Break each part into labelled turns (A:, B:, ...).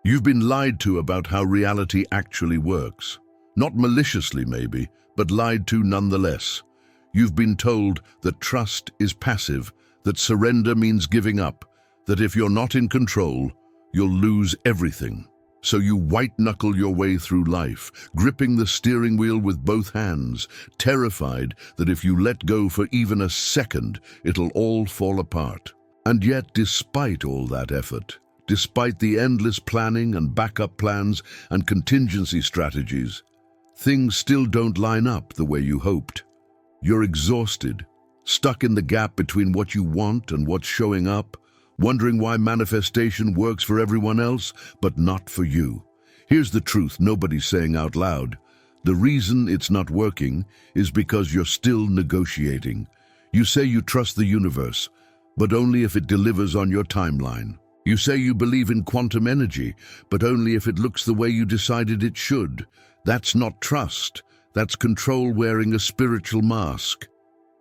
A: You've been lied to about how reality actually works. Not maliciously, maybe, but lied to nonetheless. You've been told that trust is passive, that surrender means giving up, that if you're not in control, you'll lose everything. So you white-knuckle your way through life, gripping the steering wheel with both hands, terrified that if you let go for even a second, it'll all fall apart. And yet, despite all that effort, despite the endless planning and backup plans and contingency strategies, things still don't line up the way you hoped. You're exhausted, stuck in the gap between what you want and what's showing up, wondering why manifestation works for everyone else, but not for you. Here's the truth nobody's saying out loud. The reason it's not working is because you're still negotiating. You say you trust the universe, but only if it delivers on your timeline. You say you believe in quantum energy, but only if it looks the way you decided it should. That's not trust. That's control wearing a spiritual mask.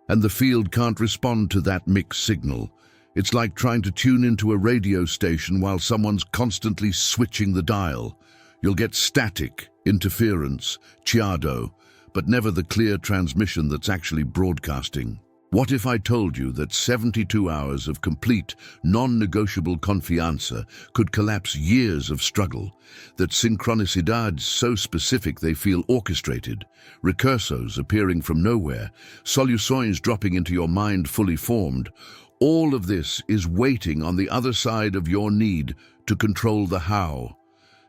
A: And the field can't respond to that mixed signal. It's like trying to tune into a radio station while someone's constantly switching the dial. You'll get static, interference, chiado, but never the clear transmission that's actually broadcasting. What if I told you that 72 hours of complete, non-negotiable confianza could collapse years of struggle, that synchronicities so specific they feel orchestrated, recursos appearing from nowhere, soluções dropping into your mind fully formed, all of this is waiting on the other side of your need to control the how.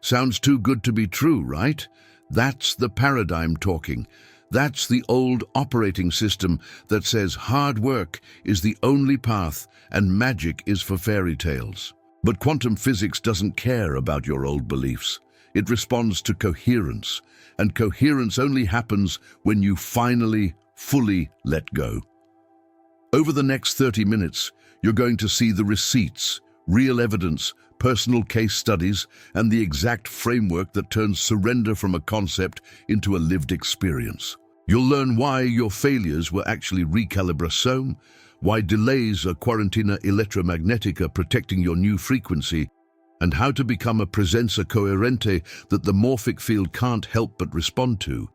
A: Sounds too good to be true, right? That's the paradigm talking. That's the old operating system that says hard work is the only path and magic is for fairy tales. But quantum physics doesn't care about your old beliefs. It responds to coherence, and coherence only happens when you finally, fully let go. Over the next 30 minutes, you're going to see the receipts, real evidence, personal case studies, and the exact framework that turns surrender from a concept into a lived experience. You'll learn why your failures were actually recalibration, why delays are quarantina electromagnetica protecting your new frequency, and how to become a presenza coherente that the morphic field can't help but respond to.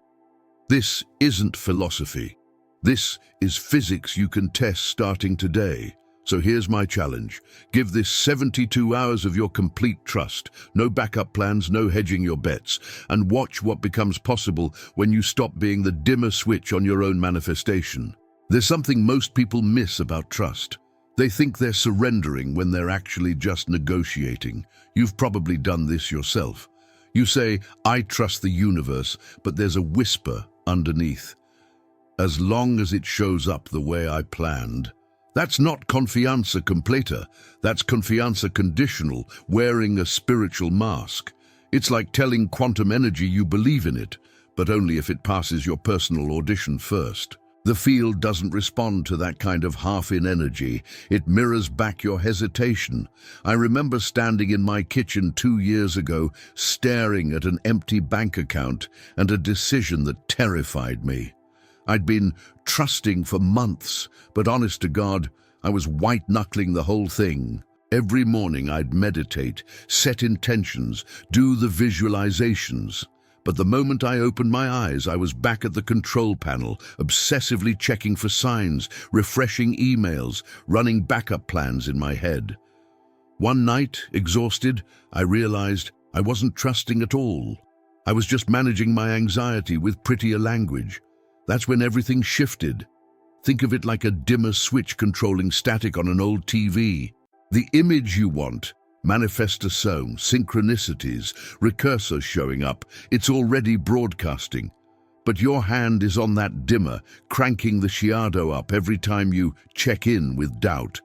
A: This isn't philosophy. This is physics you can test starting today. So here's my challenge. Give this 72 hours of your complete trust, no backup plans, no hedging your bets, and watch what becomes possible when you stop being the dimmer switch on your own manifestation. There's something most people miss about trust. They think they're surrendering when they're actually just negotiating. You've probably done this yourself. You say, I trust the universe, but there's a whisper underneath. As long as it shows up the way I planned. That's not confianza completa, that's confianza conditional, wearing a spiritual mask. It's like telling quantum energy you believe in it, but only if it passes your personal audition first. The field doesn't respond to that kind of half-in energy. It mirrors back your hesitation. I remember standing in my kitchen 2 years ago, staring at an empty bank account and a decision that terrified me. I'd been trusting for months, but honest to God, I was white-knuckling the whole thing. Every morning I'd meditate, set intentions, do the visualizations. But the moment I opened my eyes, I was back at the control panel, obsessively checking for signs, refreshing emails, running backup plans in my head. One night, exhausted, I realized I wasn't trusting at all. I was just managing my anxiety with prettier language. That's when everything shifted. Think of it like a dimmer switch controlling static on an old TV. The image you want, manifestation, synchronicities, recursos showing up, it's already broadcasting. But your hand is on that dimmer, cranking the chiado up every time you check in with doubt.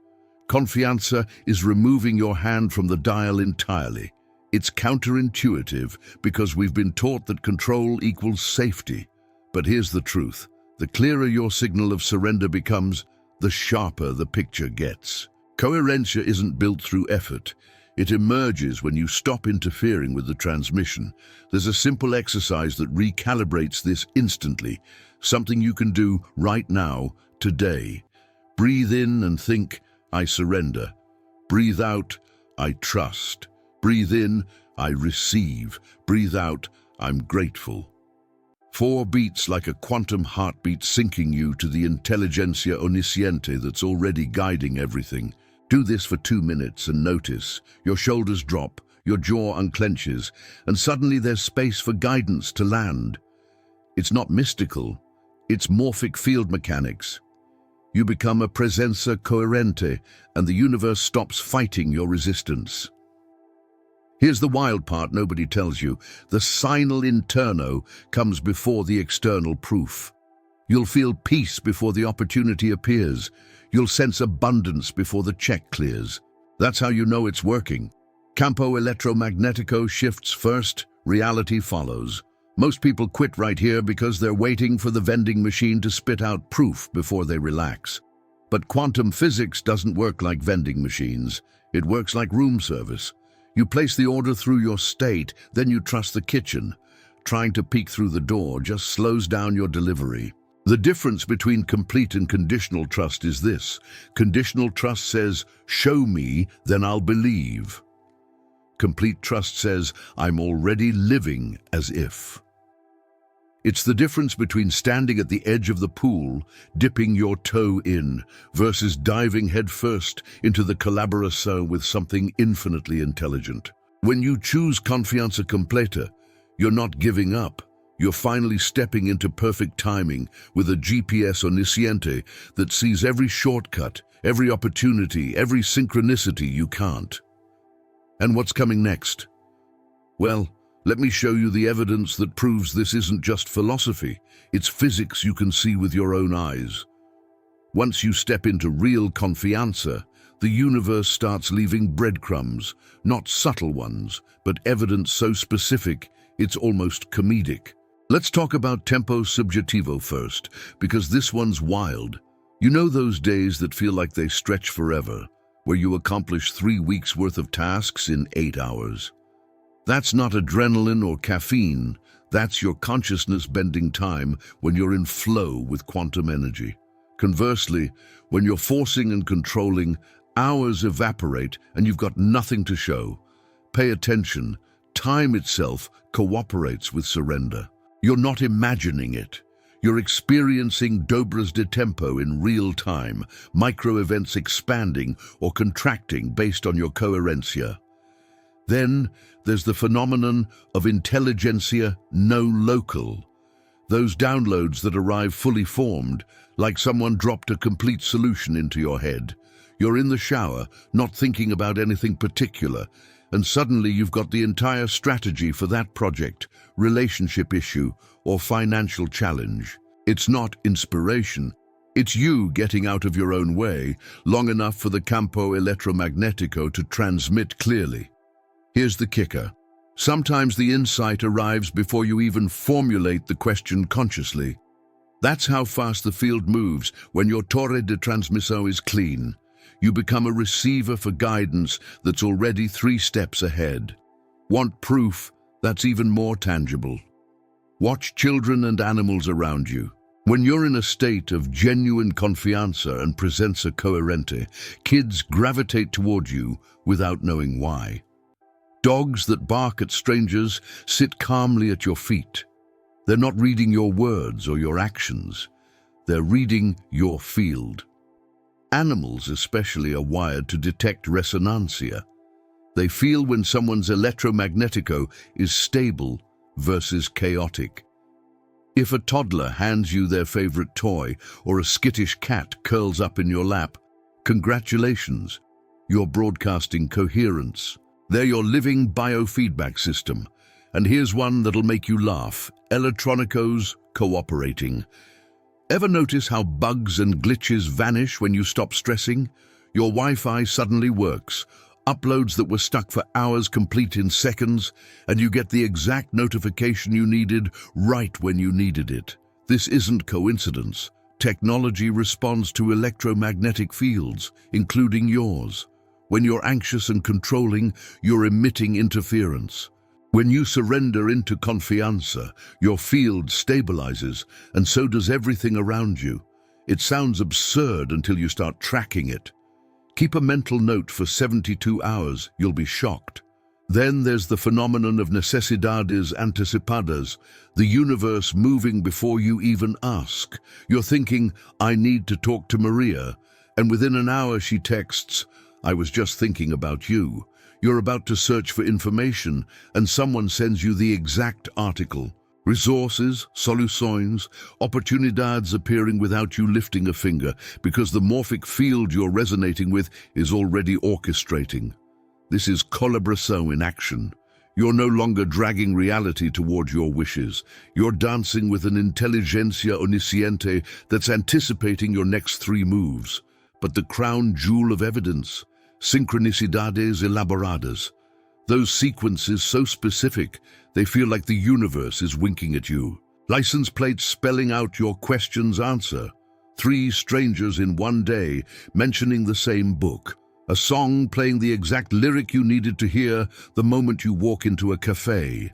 A: Confianza is removing your hand from the dial entirely. It's counterintuitive because we've been taught that control equals safety. But here's the truth. The clearer your signal of surrender becomes, the sharper the picture gets. Coherencia isn't built through effort. It emerges when you stop interfering with the transmission. There's a simple exercise that recalibrates this instantly, something you can do right now, today. Breathe in and think, I surrender. Breathe out, I trust. Breathe in, I receive. Breathe out, I'm grateful. 4 beats like a quantum heartbeat syncing you to the intelligentsia omnisciente that's already guiding everything. Do this for 2 minutes and notice. Your shoulders drop, your jaw unclenches, and suddenly there's space for guidance to land. It's not mystical, it's morphic field mechanics. You become a presenza coherente, and the universe stops fighting your resistance. Here's the wild part nobody tells you. The signal interno comes before the external proof. You'll feel peace before the opportunity appears. You'll sense abundance before the check clears. That's how you know it's working. Campo electromagnetico shifts first, reality follows. Most people quit right here because they're waiting for the vending machine to spit out proof before they relax. But quantum physics doesn't work like vending machines. It works like room service. You place the order through your state, then you trust the kitchen. Trying to peek through the door just slows down your delivery. The difference between complete and conditional trust is this. Conditional trust says, show me, then I'll believe. Complete trust says, I'm already living as if. It's the difference between standing at the edge of the pool, dipping your toe in, versus diving headfirst into the collaboração with something infinitely intelligent. When you choose confianza completa, you're not giving up. You're finally stepping into perfect timing with a GPS omnisciente that sees every shortcut, every opportunity, every synchronicity you can't. And what's coming next? Well, let me show you the evidence that proves this isn't just philosophy. It's physics you can see with your own eyes. Once you step into real confianza, the universe starts leaving breadcrumbs, not subtle ones, but evidence so specific it's almost comedic. Let's talk about tempo subjetivo first, because this one's wild. You know those days that feel like they stretch forever, where you accomplish 3 weeks worth of tasks in 8 hours? That's not adrenaline or caffeine. That's your consciousness bending time when you're in flow with quantum energy. Conversely, when you're forcing and controlling, hours evaporate and you've got nothing to show. Pay attention. Time itself cooperates with surrender. You're not imagining it. You're experiencing dobras de tempo in real time, micro-events expanding or contracting based on your coherencia. Then there's the phenomenon of intelligentsia no local. Those downloads that arrive fully formed, like someone dropped a complete solution into your head. You're in the shower, not thinking about anything particular, and suddenly you've got the entire strategy for that project, relationship issue, or financial challenge. It's not inspiration. It's you getting out of your own way long enough for the campo electromagnetico to transmit clearly. Here's the kicker. Sometimes the insight arrives before you even formulate the question consciously. That's how fast the field moves when your torre de transmissão is clean. You become a receiver for guidance that's already 3 steps ahead. Want proof? That's even more tangible. Watch children and animals around you. When you're in a state of genuine confianza and presenza coherente, kids gravitate toward you without knowing why. Dogs that bark at strangers sit calmly at your feet. They're not reading your words or your actions. They're reading your field. Animals especially are wired to detect resonancia. They feel when someone's electromagnetico is stable versus chaotic. If a toddler hands you their favorite toy or a skittish cat curls up in your lap, congratulations, you're broadcasting coherence. They're your living biofeedback system. And here's one that'll make you laugh. Electronicos cooperating. Ever notice how bugs and glitches vanish when you stop stressing? Your Wi-Fi suddenly works. Uploads that were stuck for hours complete in seconds, and you get the exact notification you needed right when you needed it. This isn't coincidence. Technology responds to electromagnetic fields, including yours. When you're anxious and controlling, you're emitting interference. When you surrender into confianza, your field stabilizes, and so does everything around you. It sounds absurd until you start tracking it. Keep a mental note for 72 hours, you'll be shocked. Then there's the phenomenon of necesidades anticipadas, the universe moving before you even ask. You're thinking, I need to talk to Maria, and within an hour she texts, I was just thinking about you. You're about to search for information, and someone sends you the exact article. Resources, soluções, oportunidades appearing without you lifting a finger, because the morphic field you're resonating with is already orchestrating. This is colaboração in action. You're no longer dragging reality toward your wishes. You're dancing with an intelligentsia omnisciente that's anticipating your next 3 moves. But the crown jewel of evidence, synchronicities elaboradas. Those sequences so specific, they feel like the universe is winking at you. License plates spelling out your question's answer. 3 strangers in one day mentioning the same book. A song playing the exact lyric you needed to hear the moment you walk into a cafe.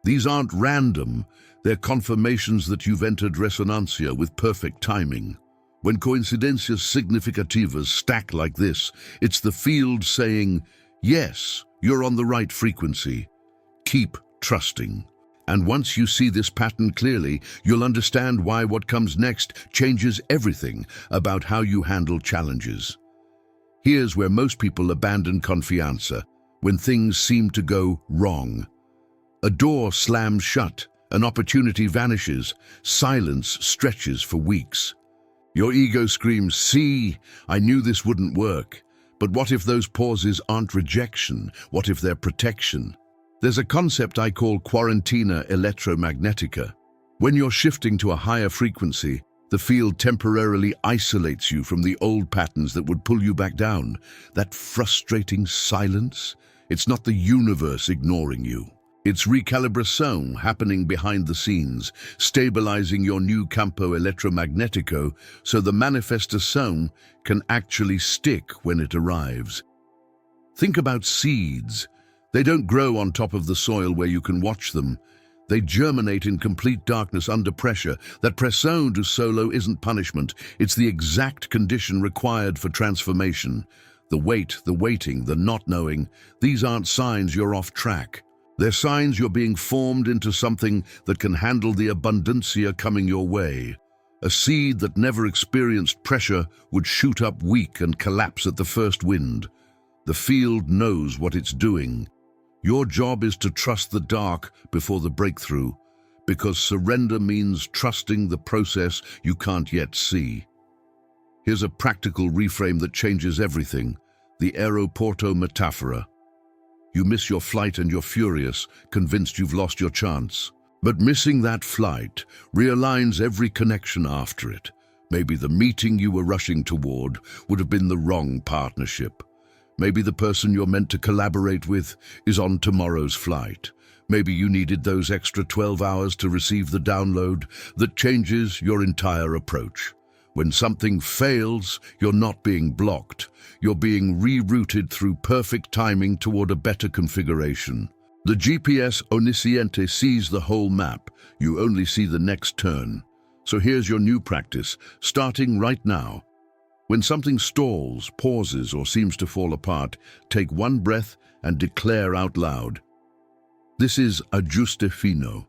A: These aren't random, they're confirmations that you've entered resonancia with perfect timing. When coincidencias significativas stack like this, it's the field saying, yes, you're on the right frequency. Keep trusting. And once you see this pattern clearly, you'll understand why what comes next changes everything about how you handle challenges. Here's where most people abandon confianza, when things seem to go wrong. A door slams shut, an opportunity vanishes, silence stretches for weeks. Your ego screams, see, I knew this wouldn't work. But what if those pauses aren't rejection? What if they're protection? There's a concept I call quarantina electromagnetica. When you're shifting to a higher frequency, the field temporarily isolates you from the old patterns that would pull you back down. That frustrating silence, it's not the universe ignoring you. It's recalibração happening behind the scenes, stabilizing your new campo electromagnetico so the manifestação can actually stick when it arrives. Think about seeds. They don't grow on top of the soil where you can watch them. They germinate in complete darkness under pressure. That pressão do solo isn't punishment. It's the exact condition required for transformation. The wait, the waiting, the not knowing, these aren't signs you're off track. They're signs you're being formed into something that can handle the abundancia coming your way. A seed that never experienced pressure would shoot up weak and collapse at the first wind. The field knows what it's doing. Your job is to trust the dark before the breakthrough, because surrender means trusting the process you can't yet see. Here's a practical reframe that changes everything, the aeroporto metaphora. You miss your flight and you're furious, convinced you've lost your chance. But missing that flight realigns every connection after it. Maybe the meeting you were rushing toward would have been the wrong partnership. Maybe the person you're meant to collaborate with is on tomorrow's flight. Maybe you needed those extra 12 hours to receive the download that changes your entire approach. When something fails, you're not being blocked. You're being rerouted through perfect timing toward a better configuration. The GPS omnisciente sees the whole map. You only see the next turn. So here's your new practice, starting right now. When something stalls, pauses, or seems to fall apart, take one breath and declare out loud. This is ajuste fino,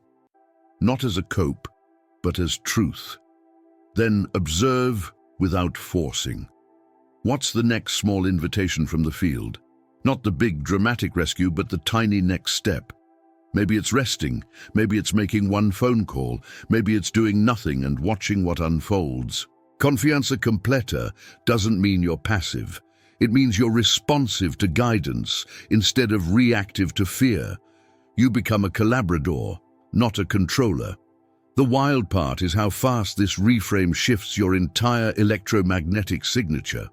A: not as a cope, but as truth. Then observe without forcing. What's the next small invitation from the field? Not the big dramatic rescue, but the tiny next step. Maybe it's resting, maybe it's making one phone call, maybe it's doing nothing and watching what unfolds. Confianza completa doesn't mean you're passive. It means you're responsive to guidance instead of reactive to fear. You become a collaborador, not a controller. The wild part is how fast this reframe shifts your entire electromagnetic signature.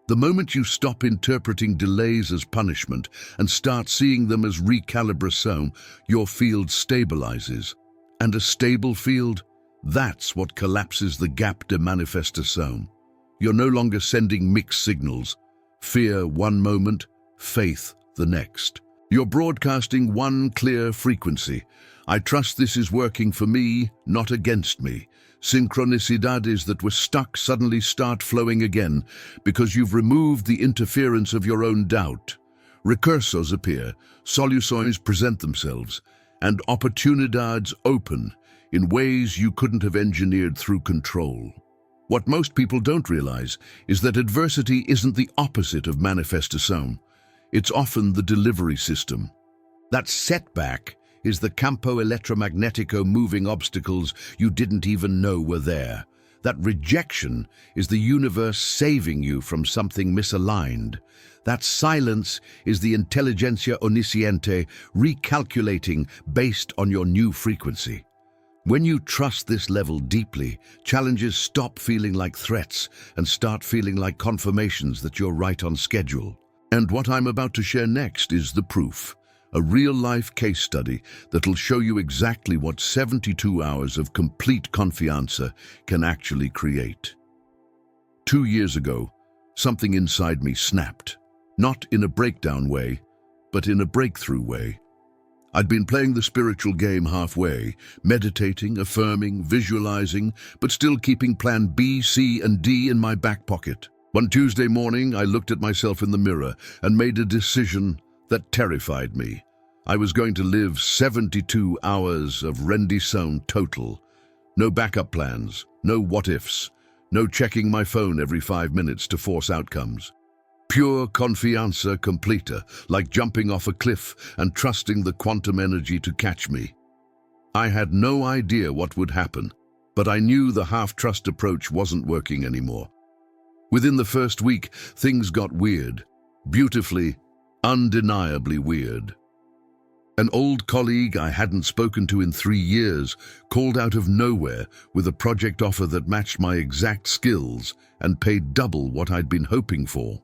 A: The moment you stop interpreting delays as punishment and start seeing them as recalibração, your field stabilizes. And a stable field? That's what collapses the gap de manifestação. You're no longer sending mixed signals. Fear one moment, faith the next. You're broadcasting one clear frequency. I trust this is working for me, not against me. Synchronicities that were stuck suddenly start flowing again because you've removed the interference of your own doubt. Recursos appear, soluções present themselves, and opportunidades open in ways you couldn't have engineered through control. What most people don't realize is that adversity isn't the opposite of manifestação. It's often the delivery system. That setback is the campo electromagnetico, moving obstacles you didn't even know were there. That rejection is the universe saving you from something misaligned. That silence is the intelligentsia omnisciente recalculating based on your new frequency. When you trust this level deeply, challenges stop feeling like threats and start feeling like confirmations that you're right on schedule. And what I'm about to share next is the proof. A real-life case study that'll show you exactly what 72 hours of complete confianza can actually create. 2 years ago, something inside me snapped. Not in a breakdown way, but in a breakthrough way. I'd been playing the spiritual game halfway, meditating, affirming, visualizing, but still keeping plan B, C, and D in my back pocket. One Tuesday morning, I looked at myself in the mirror and made a decision that terrified me. I was going to live 72 hours of rendição total. No backup plans, no what-ifs, no checking my phone every 5 minutes to force outcomes. Pure confianza completa, like jumping off a cliff and trusting the quantum energy to catch me. I had no idea what would happen, but I knew the half-trust approach wasn't working anymore. Within the first week, things got weird. Beautifully, undeniably weird. An old colleague I hadn't spoken to in 3 years called out of nowhere with a project offer that matched my exact skills and paid double what I'd been hoping for.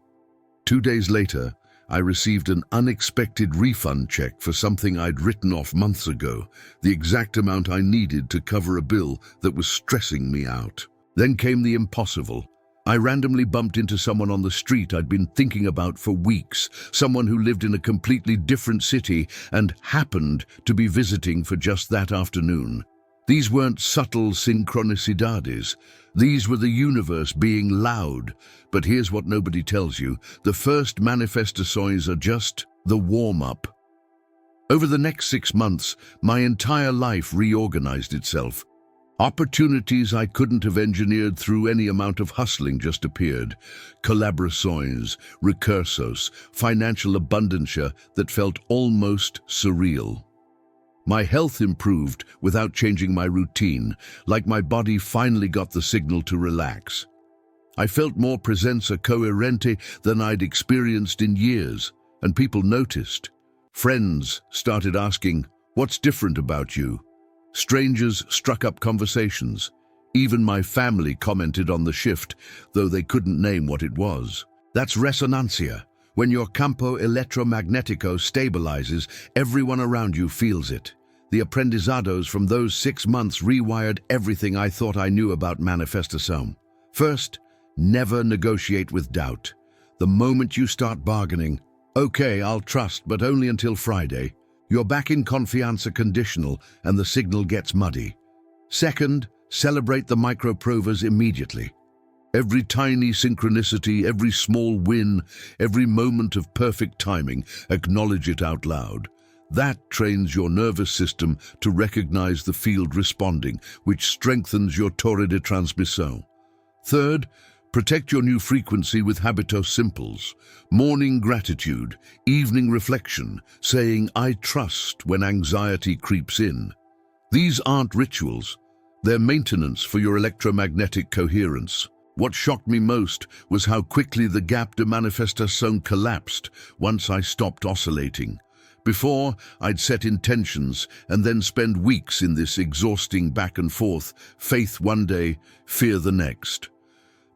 A: 2 days later, I received an unexpected refund check for something I'd written off months ago, the exact amount I needed to cover a bill that was stressing me out. Then came the impossible. I randomly bumped into someone on the street I'd been thinking about for weeks, someone who lived in a completely different city and happened to be visiting for just that afternoon. These weren't subtle synchronicities. These were the universe being loud. But here's what nobody tells you. The first manifestações are just the warm-up. Over the next 6 months, my entire life reorganized itself. Opportunities I couldn't have engineered through any amount of hustling just appeared. Colaborações, recursos, financial abundancia that felt almost surreal. My health improved without changing my routine, like my body finally got the signal to relax. I felt more presenza coherente than I'd experienced in years, and people noticed. Friends started asking, "What's different about you?" Strangers struck up conversations. Even my family commented on the shift, though they couldn't name what it was. That's resonancia. When your campo electromagnetico stabilizes, everyone around you feels it. The aprendizados from those 6 months rewired everything I thought I knew about manifestação. First, never negotiate with doubt. The moment you start bargaining, "Okay, I'll trust, but only until Friday," you're back in confianza conditional and the signal gets muddy. Second, celebrate the micro-provas immediately. Every tiny synchronicity, every small win, every moment of perfect timing, acknowledge it out loud. That trains your nervous system to recognize the field responding, which strengthens your torre de transmissão. Third, protect your new frequency with habitus simples. Morning gratitude, evening reflection, saying "I trust" when anxiety creeps in. These aren't rituals. They're maintenance for your electromagnetic coherence. What shocked me most was how quickly the gap de manifestação collapsed once I stopped oscillating. Before, I'd set intentions and then spend weeks in this exhausting back and forth, faith one day, fear the next.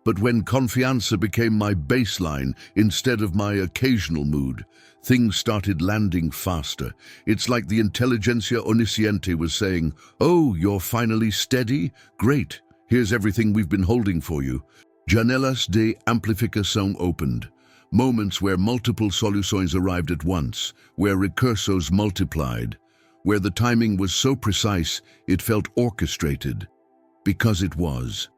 A: But when confianza became my baseline instead of my occasional mood, things started landing faster. It's like the intelligentsia omnisciente was saying, "Oh, you're finally steady? Great. Here's everything we've been holding for you." Janelas de amplificação opened. Moments where multiple soluções arrived at once, where recursos multiplied, where the timing was so precise it felt orchestrated. Because it was.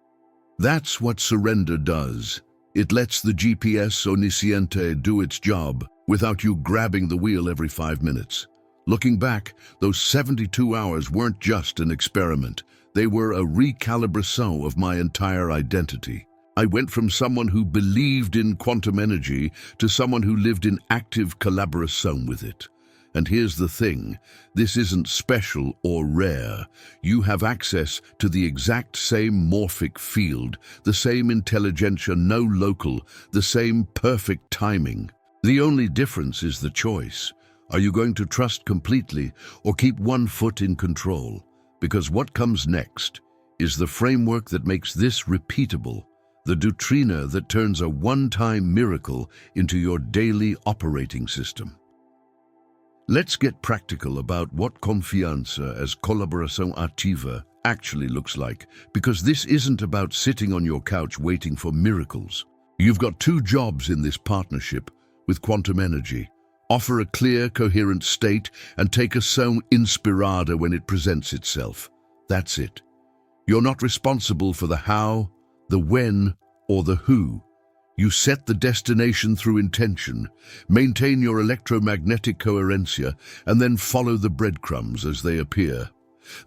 A: That's what surrender does. It lets the GPS omnisciente do its job without you grabbing the wheel every 5 minutes. Looking back, those 72 hours weren't just an experiment. They were a recalibration of my entire identity. I went from someone who believed in quantum energy to someone who lived in active collaboration with it. And here's the thing, this isn't special or rare. You have access to the exact same morphic field, the same intelligentsia no local, the same perfect timing. The only difference is the choice. Are you going to trust completely or keep one foot in control? Because what comes next is the framework that makes this repeatable, the doctrine that turns a one-time miracle into your daily operating system. Let's get practical about what confianza as colaboración activa actually looks like, because this isn't about sitting on your couch waiting for miracles. You've got 2 jobs in this partnership with quantum energy. Offer a clear, coherent state and take ação inspirada when it presents itself. That's it. You're not responsible for the how, the when, or the who. You set the destination through intention, maintain your electromagnetic coherencia, and then follow the breadcrumbs as they appear.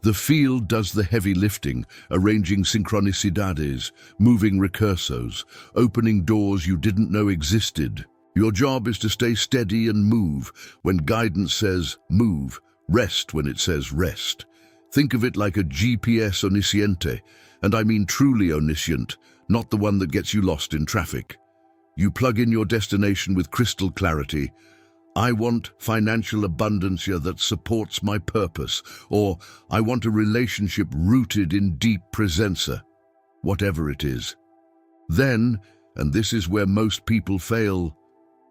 A: The field does the heavy lifting, arranging synchronicities, moving recursos, opening doors you didn't know existed. Your job is to stay steady and move when guidance says move, rest when it says rest. Think of it like a GPS omnisciente, and I mean truly omniscient, not the one that gets you lost in traffic. You plug in your destination with crystal clarity. I want financial abundancia that supports my purpose, or I want a relationship rooted in deep presenza, whatever it is. Then, and this is where most people fail,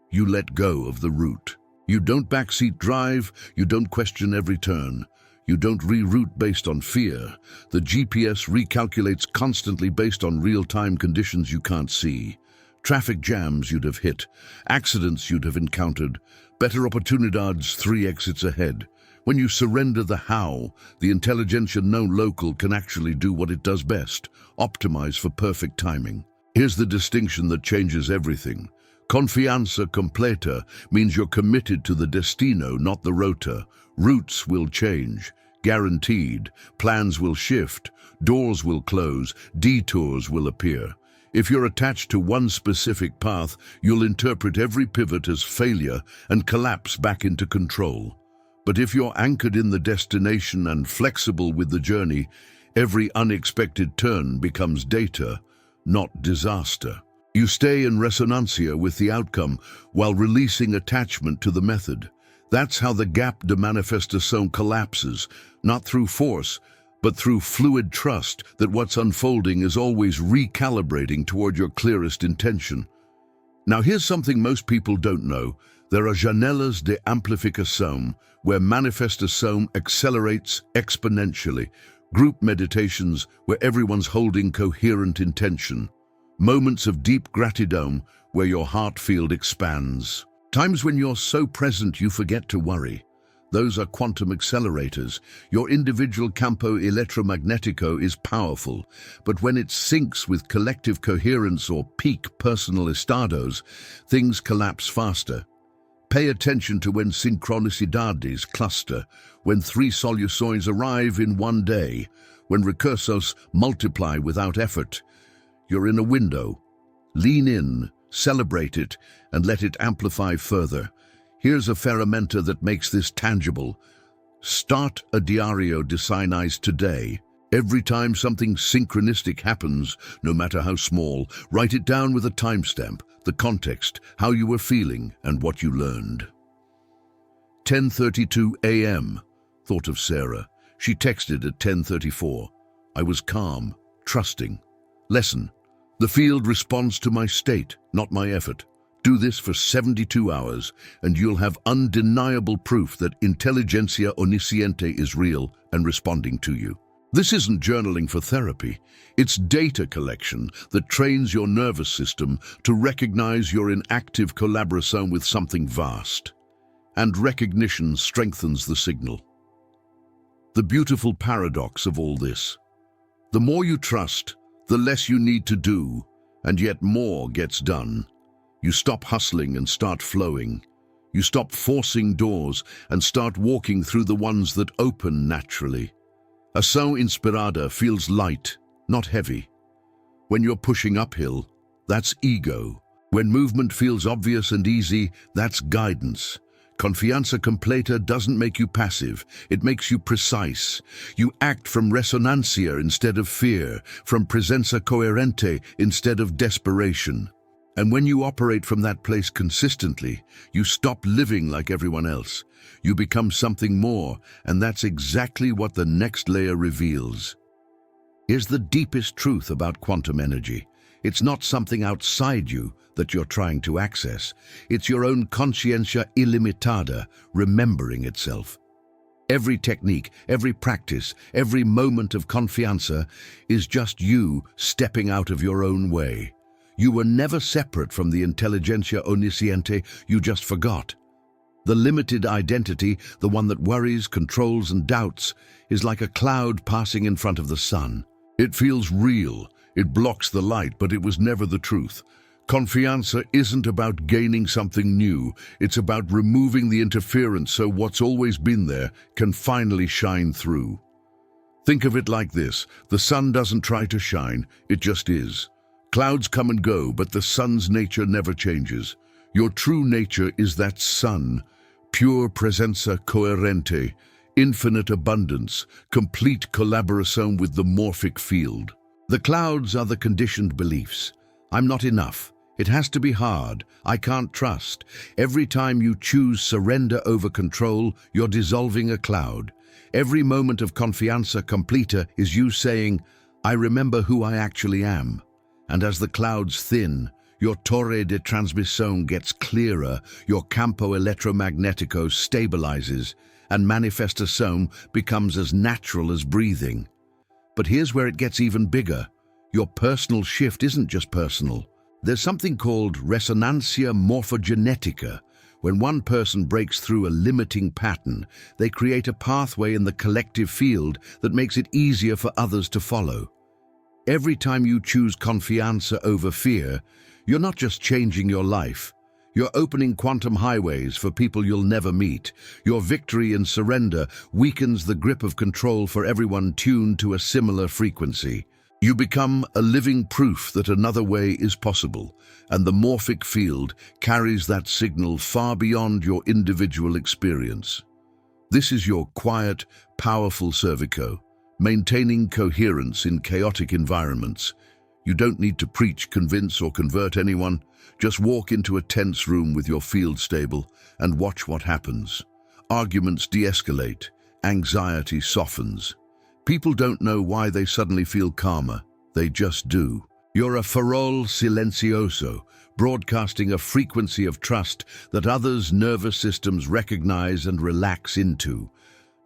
A: you let go of the route. You don't backseat drive, you don't question every turn. You don't reroute based on fear. The GPS recalculates constantly based on real-time conditions you can't see. Traffic jams you'd have hit, accidents you'd have encountered, better opportunidades 3 exits ahead. When you surrender the how, the intelligentsia no local can actually do what it does best, optimize for perfect timing. Here's the distinction that changes everything. Confianza completa means you're committed to the destino, not the rota. Routes will change, guaranteed. Plans will shift, doors will close, detours will appear. If you're attached to one specific path, you'll interpret every pivot as failure and collapse back into control. But if you're anchored in the destination and flexible with the journey, every unexpected turn becomes data, not disaster. You stay in resonancia with the outcome while releasing attachment to the method. That's how the gap de manifestación collapses, not through force, but through fluid trust that what's unfolding is always recalibrating toward your clearest intention. Now here's something most people don't know. There are janelas de amplificación, where manifestación accelerates exponentially, group meditations where everyone's holding coherent intention, moments of deep gratitude where your heart field expands. Times when you're so present you forget to worry. Those are quantum accelerators. Your individual campo electromagnetico is powerful, but when it syncs with collective coherence or peak personal estados, things collapse faster. Pay attention to when synchronicities cluster, when 3 soluções arrive in one day, when recursos multiply without effort. You're in a window. Lean in, celebrate it, and let it amplify further. Here's a ferramenta that makes this tangible. Start a diario de sinais today. Every time something synchronistic happens, no matter how small, write it down with a timestamp, the context, how you were feeling, and what you learned. 10:32 a.m. Thought of Sarah. She texted at 10:34. I was calm, trusting. Lesson. The field responds to my state, not my effort. Do this for 72 hours, and you'll have undeniable proof that intelligentsia omnisciente is real and responding to you. This isn't journaling for therapy. It's data collection that trains your nervous system to recognize you're in active collaboration with something vast. And recognition strengthens the signal. The beautiful paradox of all this. The more you trust, the less you need to do, and yet more gets done. You stop hustling and start flowing. You stop forcing doors and start walking through the ones that open naturally. Ação inspirada feels light, not heavy. When you're pushing uphill, that's ego. When movement feels obvious and easy, that's guidance. Confiança completa doesn't make you passive, it makes you precise. You act from resonancia instead of fear, from presença coherente instead of desperation. And when you operate from that place consistently, you stop living like everyone else. You become something more, and that's exactly what the next layer reveals. Here's the deepest truth about quantum energy. It's not something outside you that you're trying to access. It's your own consciência ilimitada remembering itself. Every technique, every practice, every moment of confiança is just you stepping out of your own way. You were never separate from the intelligentsia omnisciente, you just forgot. The limited identity, the one that worries, controls, and doubts, is like a cloud passing in front of the sun. It feels real, it blocks the light, but it was never the truth. Confiança isn't about gaining something new, it's about removing the interference so what's always been there can finally shine through. Think of it like this: the sun doesn't try to shine, it just is. Clouds come and go, but the sun's nature never changes. Your true nature is that sun, pure presença coherente, infinite abundance, complete collaboration with the morphic field. The clouds are the conditioned beliefs. I'm not enough. It has to be hard. I can't trust. Every time you choose surrender over control, you're dissolving a cloud. Every moment of confiança completa is you saying, I remember who I actually am. And as the clouds thin, your torre de transmisión gets clearer, your campo electromagnetico stabilizes, and manifestación becomes as natural as breathing. But here's where it gets even bigger. Your personal shift isn't just personal. There's something called resonancia morphogenetica. When one person breaks through a limiting pattern, they create a pathway in the collective field that makes it easier for others to follow. Every time you choose confiança over fear, you're not just changing your life. You're opening quantum highways for people you'll never meet. Your victory in surrender weakens the grip of control for everyone tuned to a similar frequency. You become a living proof that another way is possible, and the morphic field carries that signal far beyond your individual experience. This is your quiet, powerful cervico, maintaining coherence in chaotic environments. You don't need to preach, convince, or convert anyone. Just walk into a tense room with your field stable and watch what happens. Arguments de-escalate, anxiety softens. People don't know why they suddenly feel calmer, they just do. You're a farol silencioso, broadcasting a frequency of trust that others' nervous systems recognize and relax into.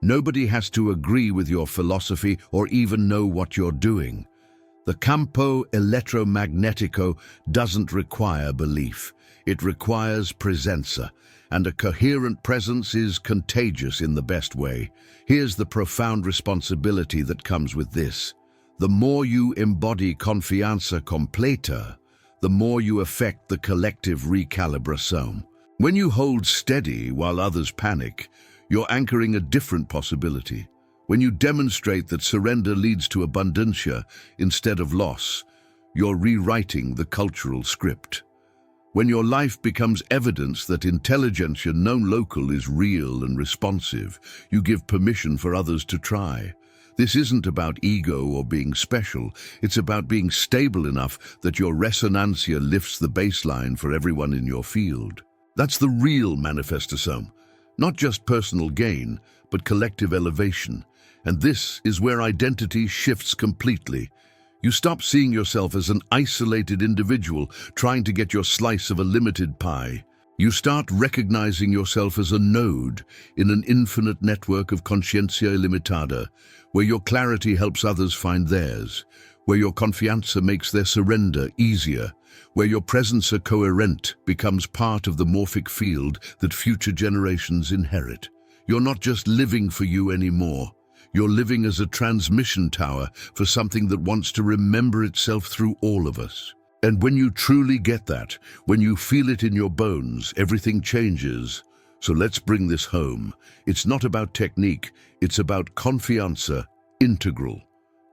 A: Nobody has to agree with your philosophy or even know what you're doing. The campo electromagnetico doesn't require belief. It requires presença, and a coherent presence is contagious in the best way. Here's the profound responsibility that comes with this. The more you embody confiança completa, the more you affect the collective recalibration. When you hold steady while others panic, you're anchoring a different possibility. When you demonstrate that surrender leads to abundancia instead of loss, you're rewriting the cultural script. When your life becomes evidence that intelligentsia non local is real and responsive, you give permission for others to try. This isn't about ego or being special, it's about being stable enough that your resonancia lifts the baseline for everyone in your field. That's the real manifestação. Not just personal gain, but collective elevation. And this is where identity shifts completely. You stop seeing yourself as an isolated individual trying to get your slice of a limited pie. You start recognizing yourself as a node in an infinite network of consciência ilimitada, where your clarity helps others find theirs, where your confiança makes their surrender easier, where your presença coherent becomes part of the morphic field that future generations inherit. You're not just living for you anymore. You're living as a transmission tower for something that wants to remember itself through all of us. And when you truly get that, when you feel it in your bones, everything changes. So let's bring this home. It's not about technique, it's about confianza, integral.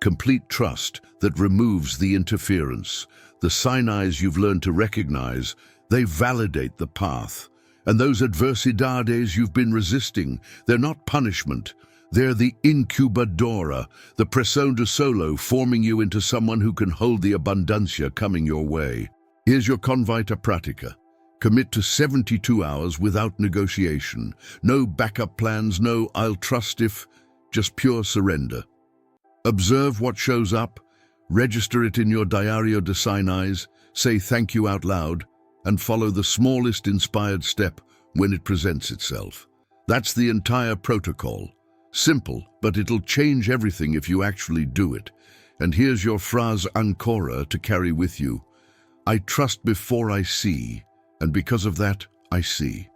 A: Complete trust that removes the interference. The signs you've learned to recognize, they validate the path. And those adversidades you've been resisting, they're not punishment. They're the incubadora, the presión de solo, forming you into someone who can hold the abundancia coming your way. Here's your convite pratica. Commit to 72 hours without negotiation. No backup plans, no I'll trust if, just pure surrender. Observe what shows up, register it in your diario de signs, say thank you out loud, and follow the smallest inspired step when it presents itself. That's the entire protocol. Simple, but it'll change everything if you actually do it. And here's your phrase ancora to carry with you. I trust before I see, and because of that, I see.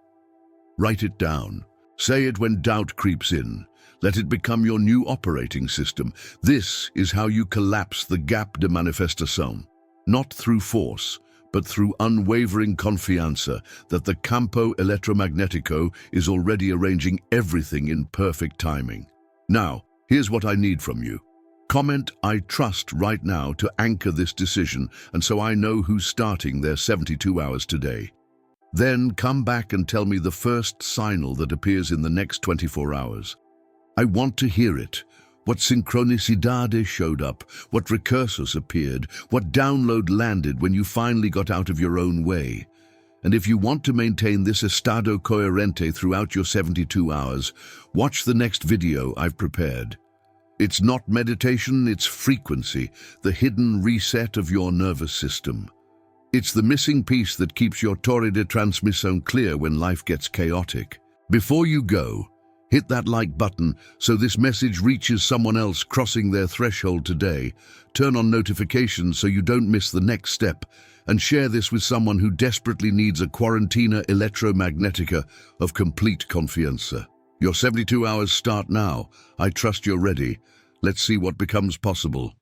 A: Write it down. Say it when doubt creeps in. Let it become your new operating system. This is how you collapse the gap de manifestación. Not through force, but through unwavering confianza that the campo electromagnetico is already arranging everything in perfect timing. Now, here's what I need from you. Comment I trust right now to anchor this decision, and so I know who's starting their 72 hours today. Then come back and tell me the first signal that appears in the next 24 hours. I want to hear it. What synchronicities showed up, what recursos appeared, what download landed when you finally got out of your own way. And if you want to maintain this estado coherente throughout your 72 hours, watch the next video I've prepared. It's not meditation, it's frequency, the hidden reset of your nervous system. It's the missing piece that keeps your torre de transmisión clear when life gets chaotic. Before you go, hit that like button so this message reaches someone else crossing their threshold today. Turn on notifications so you don't miss the next step, and share this with someone who desperately needs a quarantina electromagnetica of complete confianza. Your 72 hours start now. I trust you're ready. Let's see what becomes possible.